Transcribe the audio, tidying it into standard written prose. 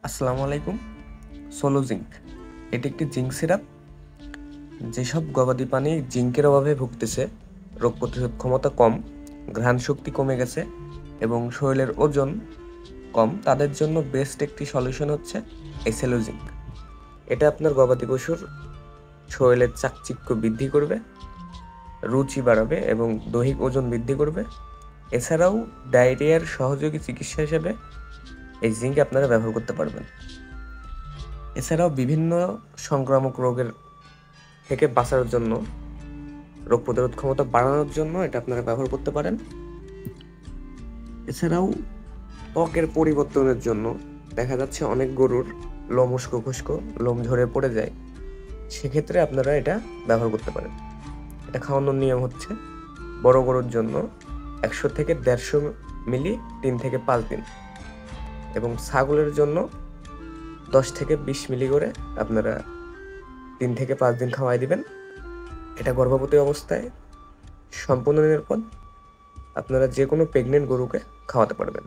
আসসালামু আলাইকুম। Solo zinc এটি একটি জিঙ্ক সিরাপ। যেসব গবাদি প্রাণী জিঙ্কের অভাবে ভুগতেছে, রোগ প্রতিরোধ ক্ষমতা কম, ঘ্রাণ শক্তি কমে গেছে এবং শরীরের ওজন কম, তাদের জন্য বেস্ট একটি সলিউশন হচ্ছে এই সেলো জিঙ্ক। এটা আপনার গবাদি পশুর শরীরের চাকচিক্য বৃদ্ধি করবে, রুচি বাড়াবে এবং দৈহিক ওজন বৃদ্ধি করবে। এছাড়াও ডায়রিয়ার সহযোগী চিকিৎসা হিসেবে এই জিঙ্ক আপনারা ব্যবহার করতে পারবেন। এছাড়াও বিভিন্ন সংক্রামক রোগের থেকে বাঁচার জন্য, রোগ প্রতিরোধ ক্ষমতা বাড়ানোর জন্য এটা আপনারা ব্যবহার করতে পারেন। এছাড়াও ত্বকের পরিবর্তনের জন্য দেখা যাচ্ছে অনেক গরুর লোম উস্কো খুস্কো, লোম ঝরে পড়ে যায়, সেক্ষেত্রে আপনারা এটা ব্যবহার করতে পারেন। এটা খাওয়ানোর নিয়ম হচ্ছে বড় গরুর জন্য 100 থেকে 150 মিলি 3 থেকে 5 দিন, এবং ছাগলের জন্য 10 থেকে 20 মিলি করে আপনারা 3 থেকে 5 দিন খাওয়াই দিবেন। এটা গর্ভবতী অবস্থায় সম্পূর্ণ নিরাপদ। আপনারা যে কোনো প্রেগনেন্ট গরুকে খাওয়াতে পারবেন।